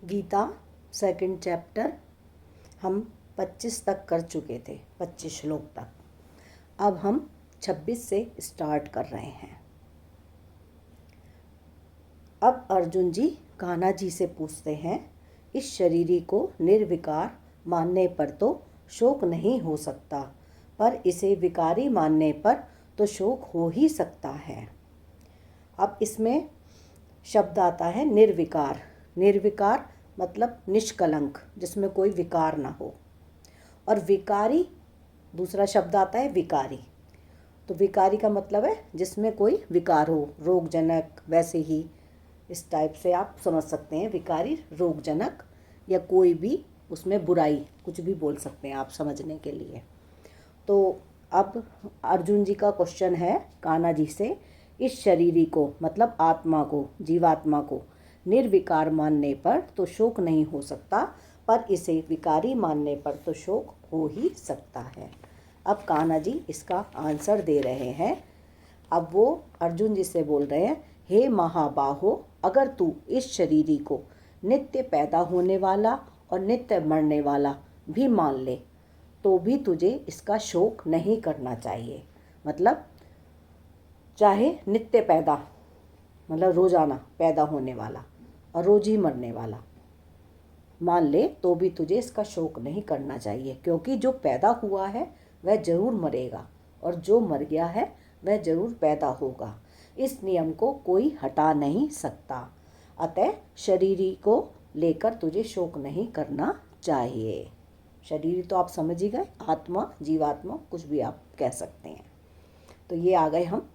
Gita second chapter हम 25 तक कर चुके थे, 25 श्लोक तक। अब हम 26 से स्टार्ट कर रहे हैं। अब अर्जुन जी कान्हा जी से पूछते हैं, इस शरीरी को निर्विकार मानने पर तो शोक नहीं हो सकता, पर इसे विकारी मानने पर तो शोक हो ही सकता है। अब इसमें शब्द आता है निर्विकार। निर्विकार मतलब निष्कलंक, जिसमें कोई विकार ना हो। और विकारी दूसरा शब्द आता है विकारी। तो विकारी का मतलब है जिसमें कोई विकार हो, रोगजनक, वैसे ही इस टाइप से आप समझ सकते हैं। विकारी रोगजनक या कोई भी उसमें बुराई, कुछ भी बोल सकते हैं आप समझने के लिए। तो अब अर्जुन जी का क्वेश्चन है कान्हा जी से, इस शरीरी को मतलब आत्मा को, जीवात्मा को निर्विकार मानने पर तो शोक नहीं हो सकता, पर इसे विकारी मानने पर तो शोक हो ही सकता है। अब कान्हा जी इसका आंसर दे रहे हैं। अब वो अर्जुन जी से बोल रहे हैं, हे महाबाहो, अगर तू इस शरीरी को नित्य पैदा होने वाला और नित्य मरने वाला भी मान ले तो भी तुझे इसका शोक नहीं करना चाहिए। मतलब चाहे नित्य पैदा मतलब रोजाना पैदा होने वाला और रोज ही मरने वाला मान ले तो भी तुझे इसका शोक नहीं करना चाहिए, क्योंकि जो पैदा हुआ है वह जरूर मरेगा और जो मर गया है वह जरूर पैदा होगा। इस नियम को कोई हटा नहीं सकता। अतः शरीरी को लेकर तुझे शोक नहीं करना चाहिए। शरीर तो आप समझ ही गए, आत्मा, जीवात्मा, कुछ भी आप कह सकते हैं। तो ये आ गए हम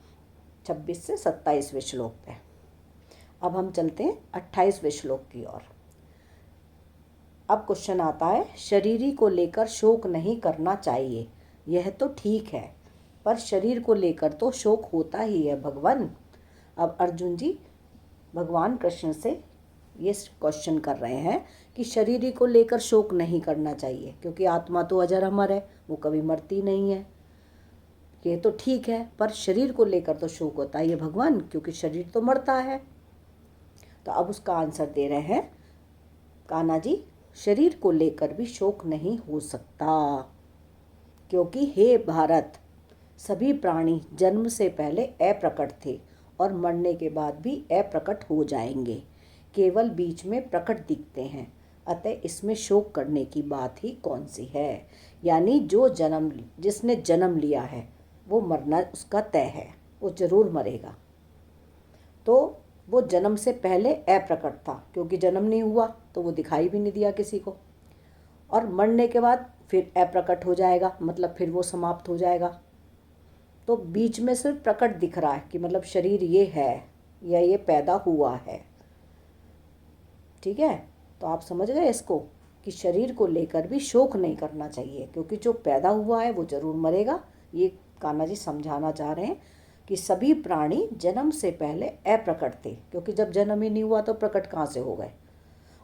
26 से 27वें श्लोक पे। अब हम चलते हैं 28वें श्लोक की ओर। अब क्वेश्चन आता है, शरीरी को लेकर शोक नहीं करना चाहिए, यह तो ठीक है, पर शरीर को लेकर तो शोक होता ही है भगवान। अब अर्जुन जी भगवान कृष्ण से ये क्वेश्चन कर रहे हैं कि शरीर को लेकर शोक नहीं करना चाहिए, क्योंकि आत्मा तो अजर अमर है, वो कभी मरती नहीं है। ये तो ठीक है, पर शरीर को लेकर तो शोक होता है भगवान, क्योंकि शरीर तो मरता है। तो अब उसका आंसर दे रहे हैं कान्हा जी, शरीर को लेकर भी शोक नहीं हो सकता, क्योंकि हे भारत, सभी प्राणी जन्म से पहले अप्रकट थे और मरने के बाद भी अप्रकट हो जाएंगे, केवल बीच में प्रकट दिखते हैं। अतः इसमें शोक करने की बात ही कौन सी है। यानी जिसने जन्म लिया है वो मरना उसका तय है, वो जरूर मरेगा। तो वो जन्म से पहले अप्रकट था, क्योंकि जन्म नहीं हुआ तो वो दिखाई भी नहीं दिया किसी को, और मरने के बाद फिर अप्रकट हो जाएगा, मतलब फिर वो समाप्त हो जाएगा। तो बीच में सिर्फ प्रकट दिख रहा है कि मतलब शरीर ये है या ये पैदा हुआ है। ठीक है, तो आप समझ गए इसको कि शरीर को लेकर भी शोक नहीं करना चाहिए, क्योंकि जो पैदा हुआ है वो जरूर मरेगा। ये कान्हा जी समझाना चाह रहे हैं कि सभी प्राणी जन्म से पहले अप्रकट थे, क्योंकि जब जन्म ही नहीं हुआ तो प्रकट कहाँ से हो गए,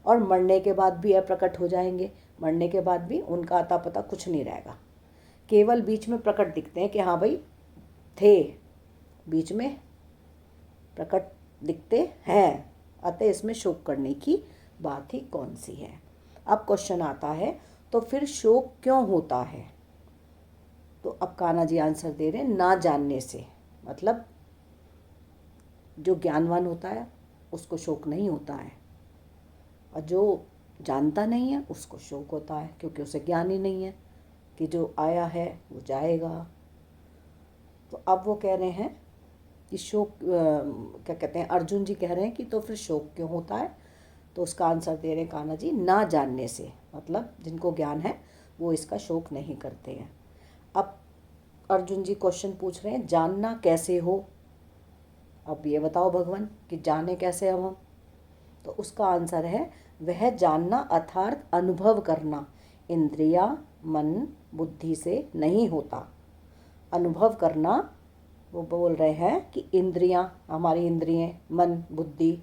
और मरने के बाद भी अप्रकट हो जाएंगे। मरने के बाद भी उनका अता पता कुछ नहीं रहेगा, केवल बीच में प्रकट दिखते हैं कि हाँ भाई थे, बीच में प्रकट दिखते हैं। अतः इसमें शोक करने की बात ही कौन सी है। अब क्वेश्चन आता है, तो फिर शोक क्यों होता है। तो अब कान्हा जी आंसर दे रहे हैं, ना जानने से। मतलब जो ज्ञानवान होता है उसको शोक नहीं होता है, और जो जानता नहीं है उसको शोक होता है, क्योंकि उसे ज्ञान ही नहीं है कि जो आया है वो जाएगा। तो अब वो कह रहे हैं कि शोक क्या कहते हैं, अर्जुन जी कह रहे हैं कि तो फिर शोक क्यों होता है। तो उसका आंसर दे रहे हैं कान्हा जी, ना जानने से। मतलब जिनको ज्ञान है वो इसका शोक नहीं करते हैं। अब अर्जुन जी क्वेश्चन पूछ रहे हैं, जानना कैसे हो। अब ये बताओ भगवान कि जाने कैसे अब हम। तो उसका आंसर है, वह जानना अर्थात अनुभव करना इंद्रिया, मन, बुद्धि से नहीं होता। अनुभव करना, वो बोल रहे हैं कि इंद्रियां, हमारी इंद्रियां, मन, बुद्धि,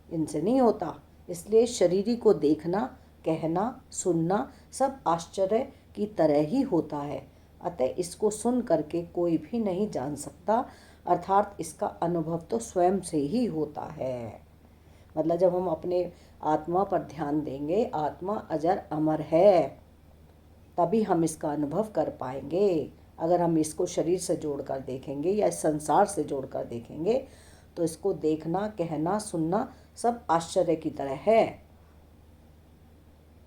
इनसे नहीं होता। इसलिए शरीरी को देखना, कहना, सुनना सब आश्चर्य की तरह ही होता है। अतः इसको सुन करके कोई भी नहीं जान सकता, अर्थात इसका अनुभव तो स्वयं से ही होता है। मतलब जब हम अपने आत्मा पर ध्यान देंगे, आत्मा अजर अमर है, तभी हम इसका अनुभव कर पाएंगे। अगर हम इसको शरीर से जोड़कर देखेंगे या इस संसार से जोड़कर देखेंगे तो इसको देखना, कहना, सुनना सब आश्चर्य की तरह है।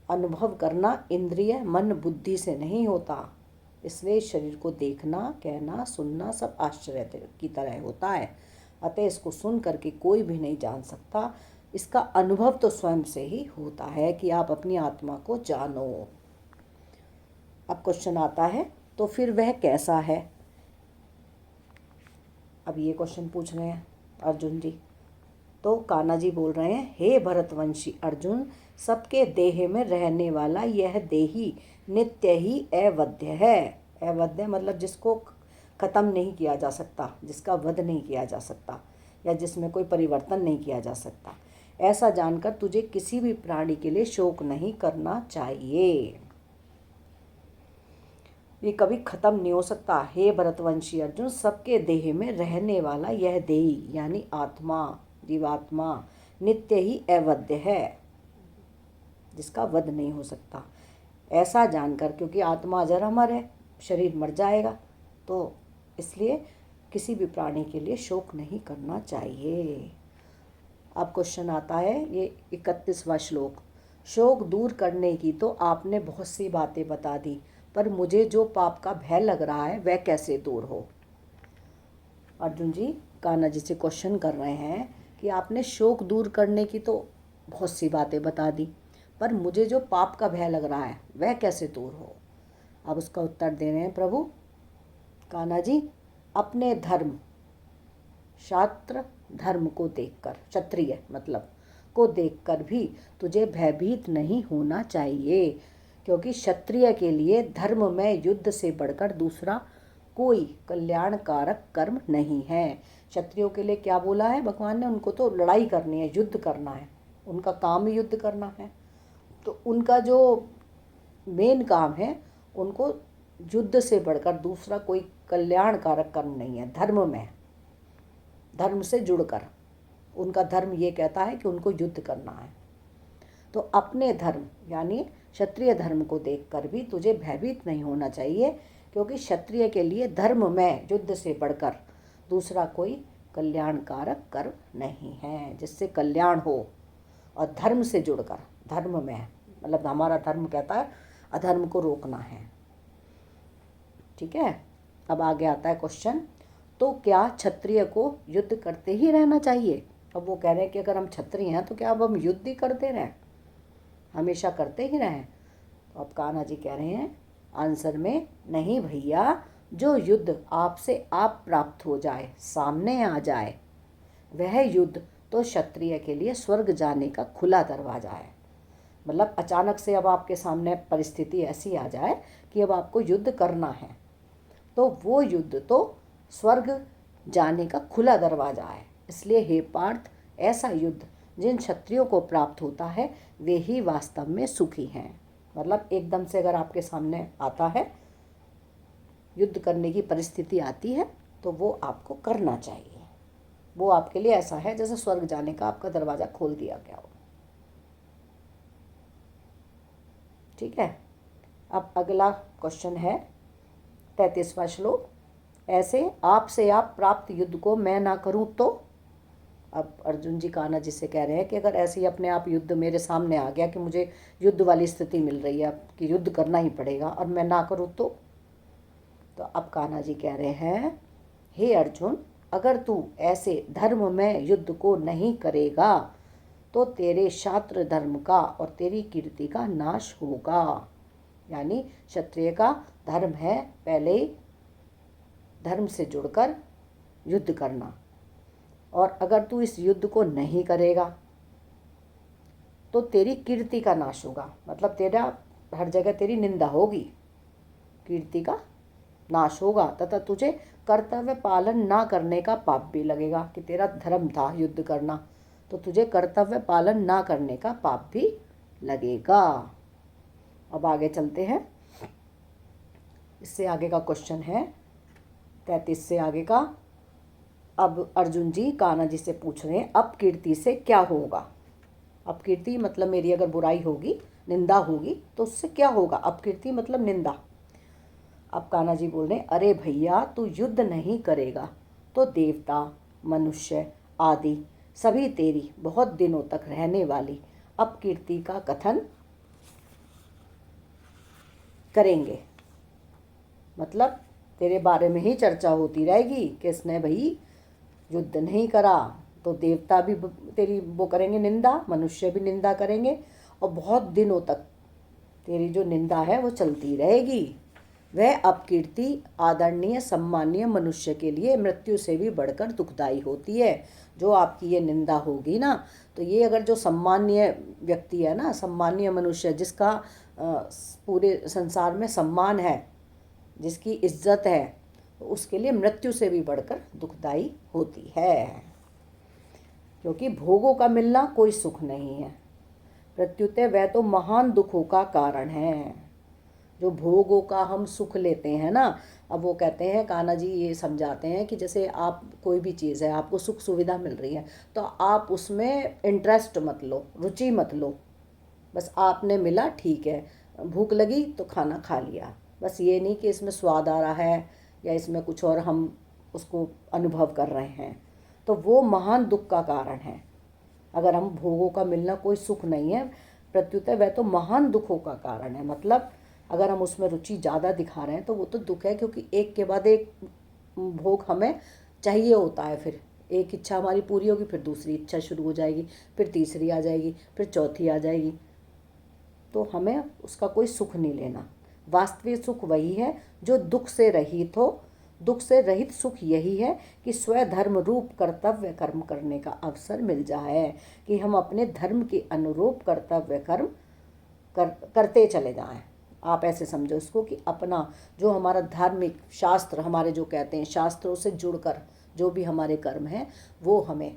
अनुभव करना इंद्रिय, मन, बुद्धि से नहीं होता। इसलिए शरीर को देखना, कहना, सुनना सब आश्चर्य की तरह होता है। अतः इसको सुन करके कोई भी नहीं जान सकता। इसका अनुभव तो स्वयं से ही होता है कि आप अपनी आत्मा को जानो। अब क्वेश्चन आता है, तो फिर वह कैसा है? अब ये क्वेश्चन पूछ रहे हैं अर्जुन जी। तो कान्हा जी बोल रहे हैं, हे भरतवंशी अर्जुन, सबके देह में रहने वाला यह देही नित्य ही अवध्य है। अवध्य मतलब जिसको ख़त्म नहीं किया जा सकता, जिसका वध नहीं किया जा सकता, या जिसमें कोई परिवर्तन नहीं किया जा सकता। ऐसा जानकर तुझे किसी भी प्राणी के लिए शोक नहीं करना चाहिए। ये कभी ख़त्म नहीं हो सकता। हे भरतवंशी अर्जुन, सबके देह में रहने वाला यह देही यानी आत्मा, जीवात्मा नित्य ही अवध्य है, जिसका वध नहीं हो सकता। ऐसा जानकर, क्योंकि आत्मा अजर अमर है, शरीर मर जाएगा, तो इसलिए किसी भी प्राणी के लिए शोक नहीं करना चाहिए। अब क्वेश्चन आता है, ये 31वां श्लोक। शोक दूर करने की तो आपने बहुत सी बातें बता दी, पर मुझे जो पाप का भय लग रहा है वह कैसे दूर हो? अर्जुन जी कान्हा जी से क्वेश्चन कर रहे हैं कि आपने शोक दूर करने की तो बहुत सी बातें बता दी, पर मुझे जो पाप का भय लग रहा है वह कैसे दूर हो? अब उसका उत्तर दे रहे हैं प्रभु कान्हा जी, अपने धर्म, शास्त्र धर्म को देखकर, क्षत्रिय मतलब को देखकर भी तुझे भयभीत नहीं होना चाहिए, क्योंकि क्षत्रिय के लिए धर्म में युद्ध से बढ़कर दूसरा कोई कल्याणकारक कर्म नहीं है। क्षत्रियों के लिए क्या बोला है भगवान ने? उनको तो लड़ाई करनी है, युद्ध करना है, उनका काम ही युद्ध करना है। तो उनका जो मेन काम है, उनको युद्ध से बढ़कर दूसरा कोई कल्याणकारक कर्म नहीं है। धर्म में, धर्म से जुड़कर उनका धर्म ये कहता है कि उनको युद्ध करना है। तो अपने धर्म यानी क्षत्रिय धर्म को देखकर भी तुझे भयभीत नहीं होना चाहिए, क्योंकि क्षत्रिय के लिए धर्म में युद्ध से बढ़कर दूसरा कोई कल्याणकारक कर्म नहीं है, जिससे कल्याण हो। और धर्म से जुड़कर, धर्म में मतलब हमारा धर्म कहता है अधर्म को रोकना है। ठीक है। अब आगे आता है क्वेश्चन, तो क्या क्षत्रिय को युद्ध करते ही रहना चाहिए? अब वो कह रहे हैं कि अगर हम क्षत्रिय हैं तो क्या अब हम युद्ध ही करते रहें, हमेशा करते ही रहें? तो अब कान्हा जी कह रहे हैं आंसर में, नहीं भैया, जो युद्ध आपसे आप प्राप्त हो जाए, सामने आ जाए, वह युद्ध तो क्षत्रिय के लिए स्वर्ग जाने का खुला दरवाजा है। मतलब अचानक से अब आपके सामने परिस्थिति ऐसी आ जाए कि अब आपको युद्ध करना है, तो वो युद्ध तो स्वर्ग जाने का खुला दरवाजा है। इसलिए हे पार्थ, ऐसा युद्ध जिन क्षत्रियों को प्राप्त होता है वे ही वास्तव में सुखी हैं। मतलब एकदम से अगर आपके सामने आता है, युद्ध करने की परिस्थिति आती है, तो वो आपको करना चाहिए। वो आपके लिए ऐसा है जैसे स्वर्ग जाने का आपका दरवाज़ा खोल दिया गया हो। ठीक है। अब अगला क्वेश्चन है 33वां श्लोक। ऐसे आपसे आप प्राप्त युद्ध को मैं ना करूं तो? अब अर्जुन जी कान्हा जी से कह रहे हैं कि अगर ऐसे ही अपने आप युद्ध मेरे सामने आ गया कि मुझे युद्ध वाली स्थिति मिल रही है कि युद्ध करना ही पड़ेगा और मैं ना करूं तो अब कान्हा जी कह रहे हैं, हे अर्जुन, अगर तू ऐसे धर्म में युद्ध को नहीं करेगा तो तेरे शास्त्र धर्म का और तेरी कीर्ति का नाश होगा। यानी क्षत्रिय का धर्म है पहले ही धर्म से जुड़कर युद्ध करना, और अगर तू इस युद्ध को नहीं करेगा तो तेरी कीर्ति का नाश होगा। मतलब तेरा हर जगह तेरी निंदा होगी, कीर्ति का नाश होगा, तथा तुझे कर्तव्य पालन ना करने का पाप भी लगेगा। कि तेरा धर्म था युद्ध करना, तो तुझे कर्तव्य पालन ना करने का पाप भी लगेगा। अब आगे चलते हैं। इससे आगे का क्वेश्चन है 33 से आगे का। अब अर्जुन जी कान्हा जी से पूछ रहे हैं, अब कीर्ति से क्या होगा? अपकीर्ति मतलब मेरी अगर बुराई होगी, निंदा होगी, तो उससे क्या होगा? अपकीर्ति मतलब निंदा। अब कान्हा जी बोल रहे हैं, अरे भैया तू युद्ध नहीं करेगा तो देवता, मनुष्य आदि सभी तेरी बहुत दिनों तक रहने वाली अपकीर्ति का कथन करेंगे। मतलब तेरे बारे में ही चर्चा होती रहेगी कि इसने भाई युद्ध नहीं करा, तो देवता भी तेरी वो करेंगे निंदा, मनुष्य भी निंदा करेंगे, और बहुत दिनों तक तेरी जो निंदा है वो चलती रहेगी। वह अपकीर्ति आदरणीय सम्मानीय मनुष्य के लिए मृत्यु से भी बढ़कर दुखदाई होती है। जो आपकी ये निंदा होगी ना, तो ये अगर जो सम्मानीय व्यक्ति है ना, सम्मानीय मनुष्य, जिसका पूरे संसार में सम्मान है, जिसकी इज्जत है, तो उसके लिए मृत्यु से भी बढ़कर दुखदाई होती है। क्योंकि भोगों का मिलना कोई सुख नहीं है, प्रत्युत वह तो महान दुखों का कारण है। जो भोगों का हम सुख लेते हैं ना, अब वो कहते हैं, कान्हा जी ये समझाते हैं कि जैसे आप कोई भी चीज़ है, आपको सुख सुविधा मिल रही है, तो आप उसमें इंटरेस्ट मत लो, रुचि मत लो। बस आपने मिला, ठीक है, भूख लगी तो खाना खा लिया, बस ये नहीं कि इसमें स्वाद आ रहा है या इसमें कुछ और हम उसको अनुभव कर रहे हैं, तो वो महान दुख का कारण है। अगर हम भोगों का मिलना कोई सुख नहीं है, प्रत्युत वह तो महान दुखों का कारण है। मतलब अगर हम उसमें रुचि ज़्यादा दिखा रहे हैं तो वो तो दुख है, क्योंकि एक के बाद एक भोग हमें चाहिए होता है। फिर एक इच्छा हमारी पूरी होगी, फिर दूसरी इच्छा शुरू हो जाएगी, फिर तीसरी आ जाएगी, फिर चौथी आ जाएगी, तो हमें उसका कोई सुख नहीं लेना। वास्तविक सुख वही है जो दुख से रहित हो। दुख से रहित सुख यही है कि स्वधर्म रूप कर्तव्य कर्म करने का अवसर मिल जाए, कि हम अपने धर्म के अनुरूप कर्तव्य कर्म करते चले जाएं। आप ऐसे समझो इसको कि अपना जो हमारा धार्मिक शास्त्र हमारे जो कहते हैं, शास्त्रों से जुड़कर जो भी हमारे कर्म हैं वो हमें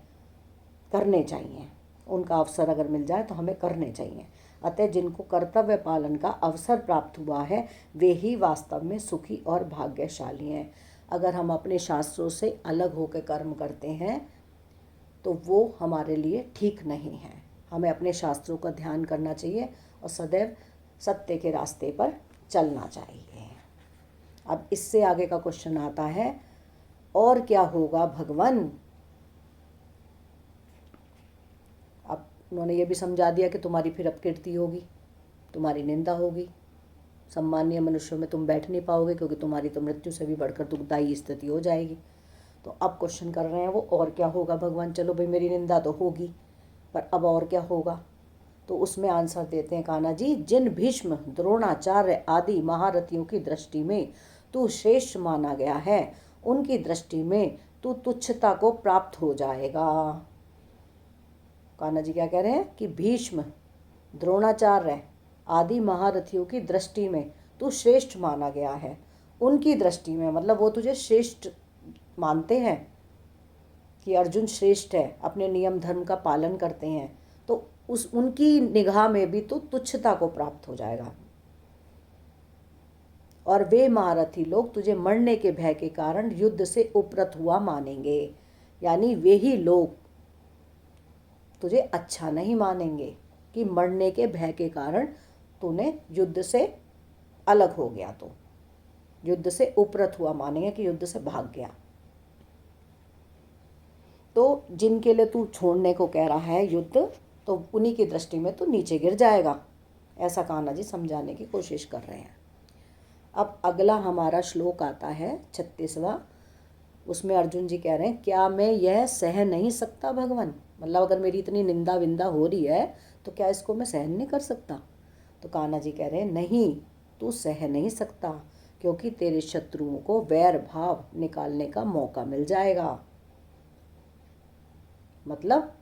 करने चाहिए। उनका अवसर अगर मिल जाए तो हमें करने चाहिए। अतः जिनको कर्तव्य पालन का अवसर प्राप्त हुआ है वे ही वास्तव में सुखी और भाग्यशाली हैं। अगर हम अपने शास्त्रों से अलग होकर कर्म करते हैं तो वो हमारे लिए ठीक नहीं है। हमें अपने शास्त्रों का ध्यान करना चाहिए और सदैव सत्य के रास्ते पर चलना चाहिए। अब इससे आगे का क्वेश्चन आता है, और क्या होगा भगवान? अब उन्होंने ये भी समझा दिया कि तुम्हारी फिर अपकीर्ति होगी, तुम्हारी निंदा होगी, सम्मानीय मनुष्यों में तुम बैठ नहीं पाओगे, क्योंकि तुम्हारी तो मृत्यु से भी बढ़कर दुखदायी स्थिति हो जाएगी। तो अब क्वेश्चन कर रहे हैं वो, और क्या होगा भगवान? चलो भाई मेरी निंदा तो होगी, पर अब और क्या होगा? तो उसमें आंसर देते हैं कान्हा जी, जिन भीष्म द्रोणाचार्य आदि महारथियों की दृष्टि में तू श्रेष्ठ माना गया है, उनकी दृष्टि में तू तुच्छता को प्राप्त हो जाएगा। कान्हा जी क्या कह रहे हैं कि भीष्म द्रोणाचार्य आदि महारथियों की दृष्टि में तू श्रेष्ठ माना गया है। उनकी दृष्टि में मतलब वो तुझे श्रेष्ठ मानते हैं कि अर्जुन श्रेष्ठ है, अपने नियम धर्म का पालन करते हैं, तो उस उनकी निगाह में भी तो तुच्छता को प्राप्त हो जाएगा। और वे महारथी लोग तुझे मरने के भय के कारण युद्ध से उपरत हुआ मानेंगे। यानी वे ही लोग तुझे अच्छा नहीं मानेंगे कि मरने के भय के कारण तूने युद्ध से अलग हो गया, तो युद्ध से उपरत हुआ मानेंगे कि युद्ध से भाग गया। तो जिनके लिए तू छोड़ने को कह रहा है युद्ध, तो उन्हीं की दृष्टि में तो नीचे गिर जाएगा। ऐसा कान्हा जी समझाने की कोशिश कर रहे हैं। अब अगला हमारा श्लोक आता है 36वां। उसमें अर्जुन जी कह रहे हैं, क्या मैं यह सह नहीं सकता भगवान? मतलब अगर मेरी इतनी निंदा विंदा हो रही है तो क्या इसको मैं सहन नहीं कर सकता? तो कान्हा जी कह रहे हैं, नहीं, तू सह नहीं सकता, क्योंकि तेरे शत्रुओं को वैर भाव निकालने का मौका मिल जाएगा। मतलब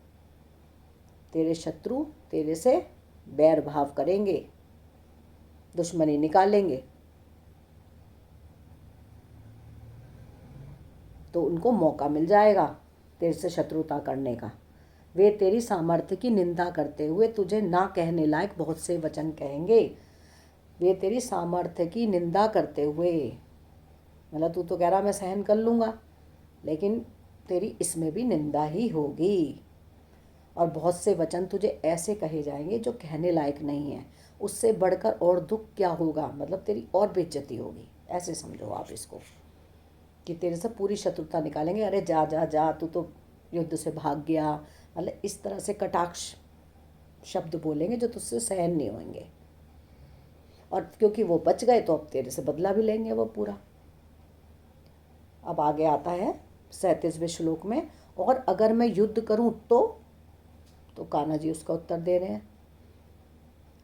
तेरे शत्रु तेरे से बैर भाव करेंगे, दुश्मनी निकालेंगे, तो उनको मौका मिल जाएगा तेरे से शत्रुता करने का। वे तेरी सामर्थ्य की निंदा करते हुए तुझे ना कहने लायक बहुत से वचन कहेंगे। वे तेरी सामर्थ्य की निंदा करते हुए, मतलब तू तो कह रहा मैं सहन कर लूँगा, लेकिन तेरी इसमें भी निंदा ही होगी। और बहुत से वचन तुझे ऐसे कहे जाएंगे जो कहने लायक नहीं है। उससे बढ़कर और दुख क्या होगा, मतलब तेरी और बेइज्जती होगी, ऐसे समझो आप इसको, कि तेरे से पूरी शत्रुता निकालेंगे। अरे जा जा जा, तू तो युद्ध से भाग गया, मतलब इस तरह से कटाक्ष शब्द बोलेंगे जो तुझसे सहन नहीं होंगे। और क्योंकि वो बच गए तो अब तेरे से बदला भी लेंगे वो पूरा। अब आगे आता है 37वें श्लोक में, और अगर मैं युद्ध करूं तो कान्हा जी उसका उत्तर दे रहे हैं,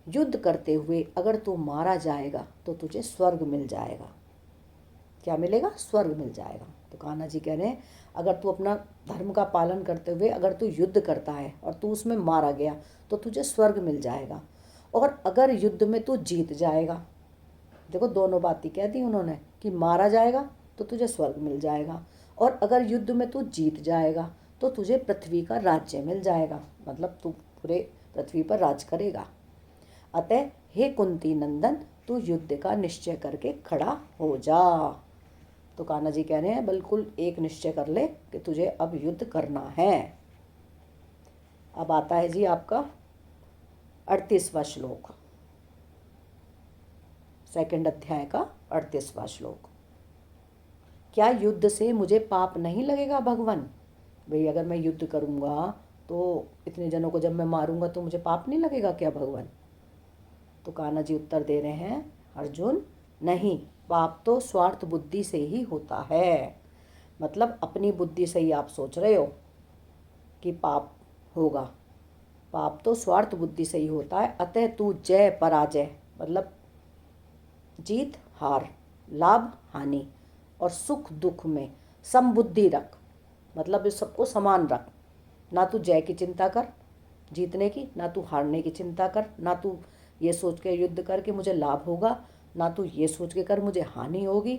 युद्ध करते हुए अगर तू मारा जाएगा तो तुझे स्वर्ग मिल जाएगा। क्या मिलेगा? स्वर्ग मिल जाएगा। तो कान्हा जी कह रहे हैं अगर तू अपना धर्म का पालन करते हुए अगर तू युद्ध करता है और तू उसमें मारा गया तो तुझे स्वर्ग मिल जाएगा। और अगर युद्ध में तू जीत जाएगा, देखो दोनों बातें कह दी उन्होंने, कि मारा जाएगा तो तुझे स्वर्ग मिल जाएगा, और अगर युद्ध में तू जीत जाएगा तो तुझे पृथ्वी का राज्य मिल जाएगा, मतलब तू पूरे पृथ्वी पर राज करेगा। अतः हे कुंती नंदन, तू युद्ध का निश्चय करके खड़ा हो जा। तो कान्हा जी कह रहे हैं बिल्कुल एक निश्चय कर ले कि तुझे अब युद्ध करना है। अब आता है जी आपका 38वां श्लोक, सेकंड अध्याय का 38वां श्लोक। क्या युद्ध से मुझे पाप नहीं लगेगा भगवान? भाई अगर मैं युद्ध करूँगा तो इतने जनों को जब मैं मारूंगा तो मुझे पाप नहीं लगेगा क्या भगवान? तो कान्हा जी उत्तर दे रहे हैं, अर्जुन नहीं, पाप तो स्वार्थ बुद्धि से ही होता है। मतलब अपनी बुद्धि से ही आप सोच रहे हो कि पाप होगा, पाप तो स्वार्थ बुद्धि से ही होता है। अतः तू जय पराजय, मतलब जीत हार, लाभ हानि और सुख दुख में समबुद्धि रख, मतलब इस सबको समान रख। ना तू जय की चिंता कर जीतने की, ना तू हारने की चिंता कर, ना तू ये सोच के युद्ध कर कि मुझे लाभ होगा, ना तू ये सोच के कर मुझे हानि होगी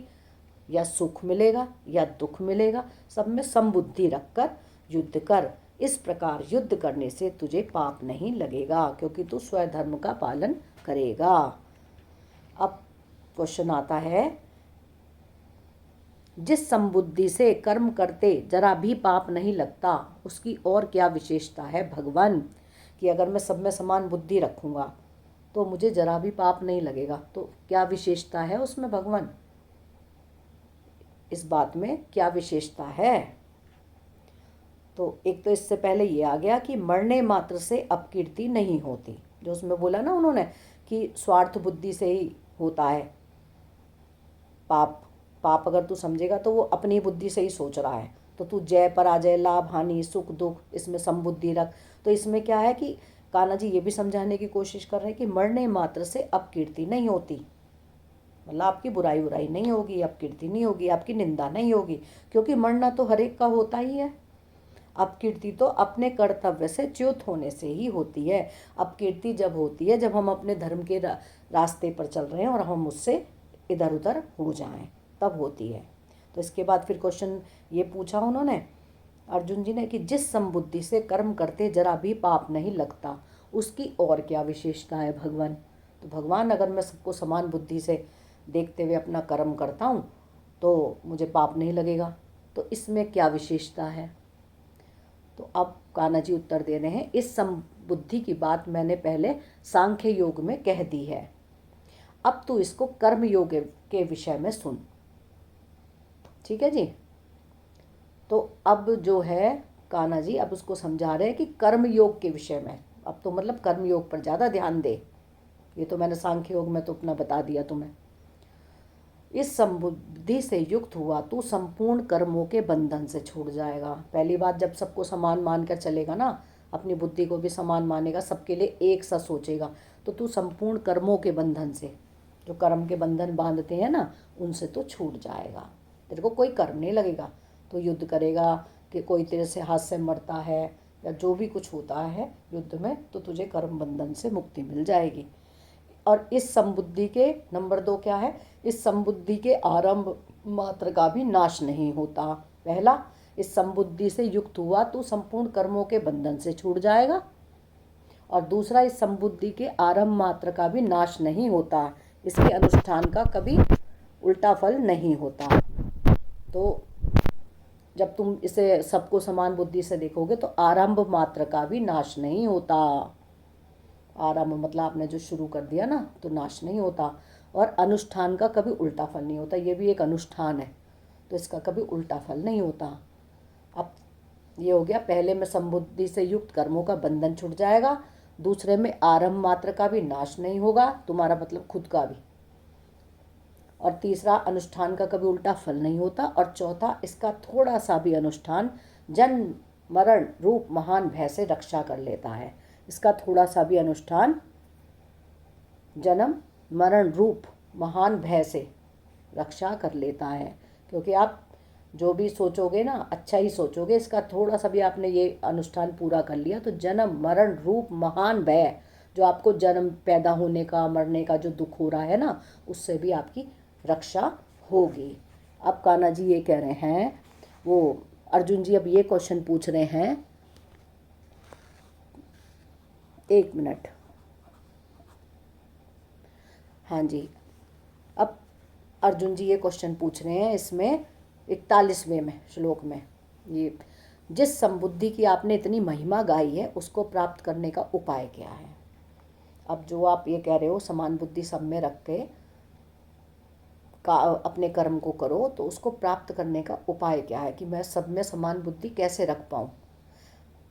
या सुख मिलेगा या दुख मिलेगा। सब में समबुद्धि रख कर युद्ध कर। इस प्रकार युद्ध करने से तुझे पाप नहीं लगेगा क्योंकि तू स्वधर्म का पालन करेगा। अब क्वेश्चन आता है, जिस समबुद्धि से कर्म करते जरा भी पाप नहीं लगता उसकी और क्या विशेषता है भगवान? कि अगर मैं सब में समान बुद्धि रखूँगा तो मुझे जरा भी पाप नहीं लगेगा, तो क्या विशेषता है उसमें भगवान? इस बात में क्या विशेषता है? तो एक तो इससे पहले ये आ गया कि मरने मात्र से अपकीर्ति नहीं होती, जो उसमें बोला ना उन्होंने कि स्वार्थ बुद्धि से ही होता है पाप। पाप अगर तू समझेगा तो वो अपनी बुद्धि से ही सोच रहा है। तो तू जय पराजय, लाभ हानि, सुख दुख, इसमें समबुद्धि रख। तो इसमें क्या है कि कान्हा जी ये भी समझाने की कोशिश कर रहे हैं कि मरने मात्र से अपकीर्ति नहीं होती, मतलब आपकी बुराई नहीं होगी, अपकीर्ति नहीं होगी, आपकी निंदा नहीं होगी, क्योंकि मरना तो हर एक का होता ही है। अपकीर्ति तो अपने कर्तव्य से च्युत होने से ही होती है। अपकीर्ति जब होती है जब हम अपने धर्म के रास्ते पर चल रहे हैं और हम उससे इधर उधर हो जाएं, तब होती है। तो इसके बाद फिर क्वेश्चन ये पूछा उन्होंने, अर्जुन जी ने, कि जिस समबुद्धि से कर्म करते जरा भी पाप नहीं लगता उसकी और क्या विशेषता है भगवान? तो भगवान अगर मैं सबको समान बुद्धि से देखते हुए अपना कर्म करता हूँ तो मुझे पाप नहीं लगेगा, तो इसमें क्या विशेषता है? तो अब कान्हा जी उत्तर दे रहे हैं, इस समबुद्धि की बात मैंने पहले सांख्य योग में कह दी है, अब तू इसको कर्म योग के विषय में सुन। ठीक है जी। तो अब जो है कान्हा जी अब उसको समझा रहे हैं कि कर्म योग के विषय में, अब तो मतलब कर्म योग पर ज़्यादा ध्यान दे। ये तो मैंने सांख्य योग में तो अपना बता दिया तुम्हें। इस समबुद्धि से युक्त हुआ तू संपूर्ण कर्मों के बंधन से छूट जाएगा। पहली बात, जब सबको समान मानकर चलेगा ना, अपनी बुद्धि को भी समान मानेगा, सबके लिए एक सा सोचेगा, तो तू संपूर्ण कर्मों के बंधन से, जो कर्म के बंधन बांधते हैं ना, उनसे तो छूट जाएगा। तेरे को कोई कर्म नहीं लगेगा। तो युद्ध करेगा कि कोई तेरे से हाथ से मरता है या जो भी कुछ होता है युद्ध में, तो तुझे कर्म बंधन से मुक्ति मिल जाएगी। और इस समबुद्धि के नंबर 2 क्या है, इस समबुद्धि के आरंभ मात्र का भी नाश नहीं होता। पहला, इस समबुद्धि से युक्त हुआ तू संपूर्ण कर्मों के बंधन से छूट जाएगा, और दूसरा, इस समबुद्धि के आरंभ मात्र का भी नाश नहीं होता, इसके अनुष्ठान का कभी उल्टा फल नहीं होता। तो जब तुम इसे सबको समान बुद्धि से देखोगे तो आरंभ मात्र का भी नाश नहीं होता। आरंभ मतलब आपने जो शुरू कर दिया ना, तो नाश नहीं होता। और अनुष्ठान का कभी उल्टा फल नहीं होता। ये भी एक अनुष्ठान है, तो इसका कभी उल्टा फल नहीं होता। अब ये हो गया, पहले में संबुद्धि से युक्त कर्मों का बंधन छूट जाएगा, दूसरे में आरंभ मात्र का भी नाश नहीं होगा, तुम्हारा मतलब खुद का भी, और तीसरा अनुष्ठान का कभी उल्टा फल नहीं होता, और चौथा इसका थोड़ा सा भी अनुष्ठान जन्म मरण रूप महान भय से रक्षा कर लेता है। इसका थोड़ा सा भी अनुष्ठान जन्म मरण रूप महान भय से रक्षा कर लेता है। क्योंकि आप जो भी सोचोगे ना, अच्छा ही सोचोगे, इसका थोड़ा सा भी आपने ये अनुष्ठान पूरा कर लिया तो जन्म मरण रूप महान भय, जो आपको जन्म पैदा होने का मरने का जो दुख हो रहा है ना, उससे भी आपकी रक्षा होगी। अब कान्हा जी ये कह रहे हैं, वो अर्जुन जी अब ये क्वेश्चन पूछ रहे हैं, एक मिनट, हाँ जी, अब अर्जुन जी ये क्वेश्चन पूछ रहे हैं इसमें 41वें में श्लोक में, ये जिस संबुद्धि की आपने इतनी महिमा गाई है उसको प्राप्त करने का उपाय क्या है। अब जो आप ये कह रहे हो समान बुद्धि सब में रख के का अपने कर्म को करो, तो उसको प्राप्त करने का उपाय क्या है कि मैं सब में समान बुद्धि कैसे रख पाऊँ।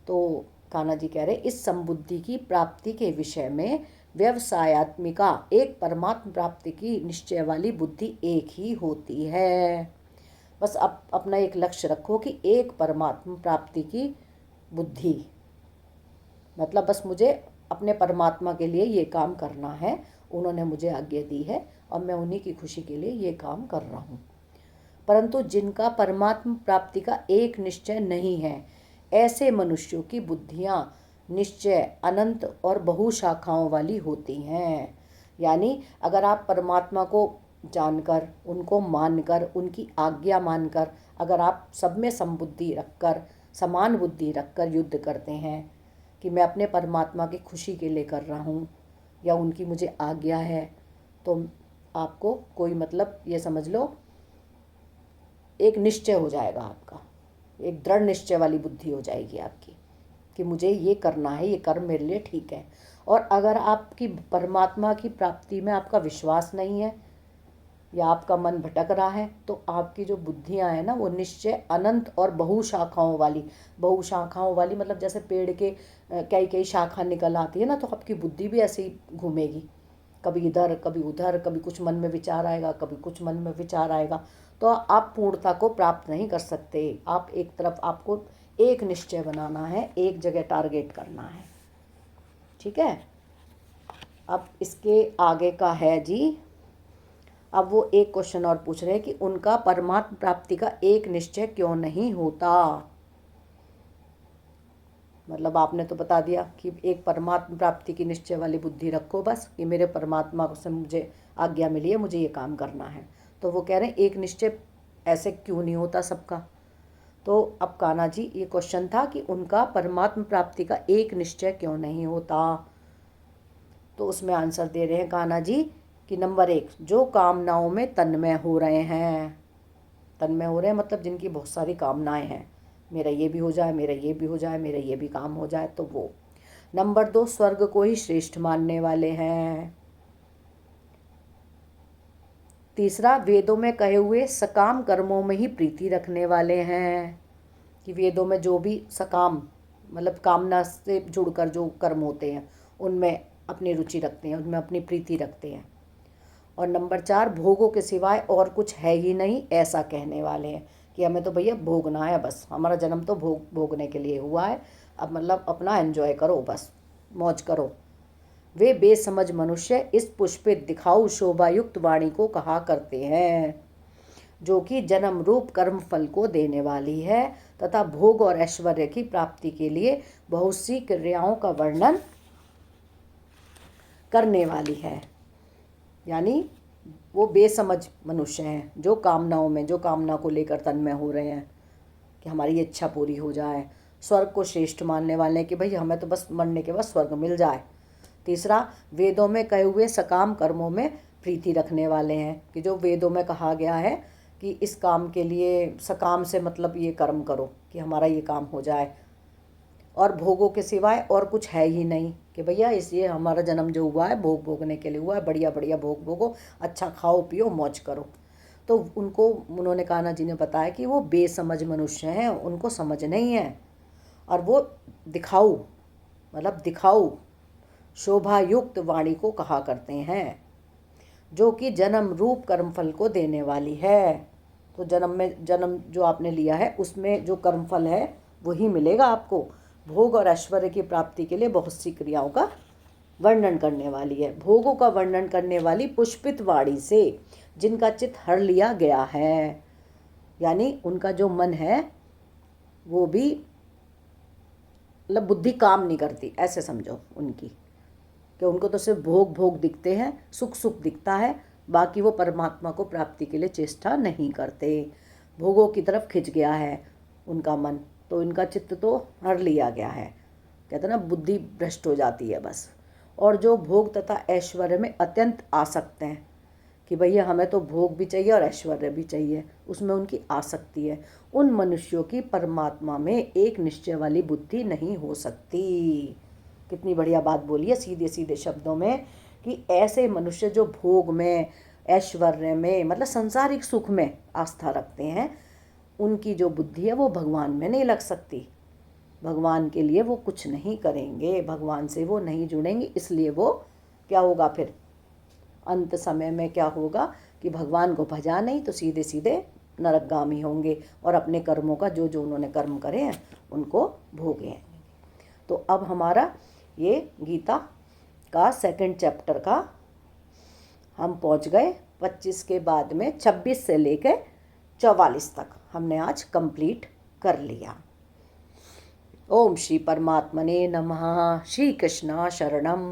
तो कान्हा जी कह रहे इस संबुद्धि की प्राप्ति के विषय में व्यवसायत्मिका एक परमात्म प्राप्ति की निश्चय वाली बुद्धि एक ही होती है। बस अब अपना एक लक्ष्य रखो कि एक परमात्म प्राप्ति की बुद्धि, मतलब बस मुझे अपने परमात्मा के लिए ये काम करना है, उन्होंने मुझे आज्ञा दी है और मैं उन्हीं की खुशी के लिए ये काम कर रहा हूँ। परंतु जिनका परमात्म प्राप्ति का एक निश्चय नहीं है, ऐसे मनुष्यों की बुद्धियाँ निश्चय अनंत और बहुशाखाओं वाली होती हैं। यानी अगर आप परमात्मा को जानकर, उनको मानकर, उनकी आज्ञा मानकर, अगर आप सब में समबुद्धि रखकर, समान बुद्धि रखकर युद्ध करते हैं कि मैं अपने परमात्मा की खुशी के लिए कर रहा हूँ या उनकी मुझे आज्ञा है, तो आपको कोई मतलब ये समझ लो एक निश्चय हो जाएगा आपका, एक दृढ़ निश्चय वाली बुद्धि हो जाएगी आपकी कि मुझे ये करना है, ये कर्म मेरे लिए ठीक है। और अगर आपकी परमात्मा की प्राप्ति में आपका विश्वास नहीं है या आपका मन भटक रहा है, तो आपकी जो बुद्धियां हैं ना, वो निश्चय अनंत और बहुशाखाओं वाली, बहुशाखाओं वाली मतलब जैसे पेड़ के कई कई शाखा निकल आती है ना, तो आपकी बुद्धि भी ऐसे ही घूमेगी, कभी इधर कभी उधर, कभी कुछ मन में विचार आएगा, कभी कुछ मन में विचार आएगा, तो आप पूर्णता को प्राप्त नहीं कर सकते। आप एक तरफ, आपको एक निश्चय बनाना है, एक जगह टारगेट करना है, ठीक है। अब इसके आगे का है जी, अब वो एक क्वेश्चन और पूछ रहे हैं कि उनका परमात्म प्राप्ति का एक निश्चय क्यों नहीं होता। मतलब आपने तो बता दिया कि एक परमात्म प्राप्ति की निश्चय वाली बुद्धि रखो, बस कि मेरे परमात्मा से मुझे आज्ञा मिली है, मुझे ये काम करना है। तो वो कह रहे हैं एक निश्चय ऐसे क्यों नहीं होता सबका। तो अब कान्हा जी ये क्वेश्चन था कि उनका परमात्म प्राप्ति का एक निश्चय क्यों नहीं होता। तो उसमें आंसर दे रहे हैं कान्हा जी कि नंबर 1, जो कामनाओं में तन्मय हो रहे हैं, तन्मय हो रहे हैं मतलब जिनकी बहुत सारी कामनाएं हैं, मेरा ये भी हो जाए, मेरा ये भी हो जाए, मेरा ये भी काम हो जाए, तो वो। नंबर 2, स्वर्ग को ही श्रेष्ठ मानने वाले हैं। तीसरा, वेदों में कहे हुए सकाम कर्मों में ही प्रीति रखने वाले हैं, कि वेदों में जो भी सकाम मतलब कामना से जुड़कर जो कर्म होते हैं उनमें अपनी रुचि रखते हैं, उनमें अपनी प्रीति रखते हैं। और नंबर 4, भोगों के सिवाय और कुछ है ही नहीं, ऐसा कहने वाले हैं कि हमें तो भैया भोगना है, बस हमारा जन्म तो भोगने के लिए हुआ है, अब मतलब अपना एंजॉय करो, बस मौज करो। वे बेसमझ मनुष्य इस पुष्पित दिखाऊ शोभायुक्त वाणी को कहा करते हैं, जो कि जन्म रूप कर्म फल को देने वाली है तथा भोग और ऐश्वर्य की प्राप्ति के लिए बहुत सी क्रियाओं का वर्णन करने वाली है। यानी वो बेसमझ मनुष्य हैं जो कामनाओं में, जो कामना को लेकर तन्मय हो रहे हैं कि हमारी ये इच्छा पूरी हो जाए। स्वर्ग को श्रेष्ठ मानने वाले हैं कि भाई हमें तो बस मरने के बाद स्वर्ग मिल जाए। तीसरा, वेदों में कहे हुए सकाम कर्मों में प्रीति रखने वाले हैं कि जो वेदों में कहा गया है कि इस काम के लिए सकाम से मतलब ये कर्म करो कि हमारा ये काम हो जाए, और भोगों के सिवाय और कुछ है ही नहीं कि भैया इसलिए हमारा जन्म जो हुआ है भोग भोगने के लिए हुआ है, बढ़िया बढ़िया भोग भोगो, अच्छा खाओ पियो मौज करो। तो उन्होंने कान्हा जी ने बताया कि वो बेसमझ मनुष्य हैं, उनको समझ नहीं है, और वो दिखाऊ मतलब दिखाऊ शोभा युक्त वाणी को कहा करते हैं, जो कि जन्म रूप कर्मफल को देने वाली है। तो जन्म जो आपने लिया है उसमें जो कर्मफल है वही मिलेगा आपको। भोग और ऐश्वर्य की प्राप्ति के लिए बहुत सी क्रियाओं का वर्णन करने वाली है। भोगों का वर्णन करने वाली पुष्पित वाणी से जिनका चित्त हर लिया गया है, यानी उनका जो मन है वो भी मतलब बुद्धि काम नहीं करती, ऐसे समझो उनकी, कि उनको तो सिर्फ भोग भोग दिखते हैं, सुख सुख दिखता है, बाकी वो परमात्मा को प्राप्ति के लिए चेष्टा नहीं करते। भोगों की तरफ खिंच गया है उनका मन, तो इनका चित्त तो हर लिया गया है, कहते हैं ना बुद्धि भ्रष्ट हो जाती है बस। और जो भोग तथा ऐश्वर्य में अत्यंत आसक्त हैं कि भैया हमें तो भोग भी चाहिए और ऐश्वर्य भी चाहिए, उसमें उनकी आसक्ति है, उन मनुष्यों की परमात्मा में एक निश्चय वाली बुद्धि नहीं हो सकती। कितनी बढ़िया बात बोली है सीधे सीधे शब्दों में, कि ऐसे मनुष्य जो भोग में ऐश्वर्य में मतलब सांसारिक सुख में आस्था रखते हैं, उनकी जो बुद्धि है वो भगवान में नहीं लग सकती, भगवान के लिए वो कुछ नहीं करेंगे, भगवान से वो नहीं जुड़ेंगे। इसलिए वो क्या होगा फिर अंत समय में, क्या होगा कि भगवान को भजा नहीं तो सीधे सीधे नरकगामी होंगे और अपने कर्मों का जो जो उन्होंने कर्म करे हैं उनको भोगेंगे। तो अब हमारा ये गीता का सेकंड चैप्टर का हम पहुंच गए 25 के बाद में 26 से लेकर 44 तक हमने आज कंप्लीट कर लिया। ओम श्री परमात्मने नमः। श्री कृष्णा शरणम।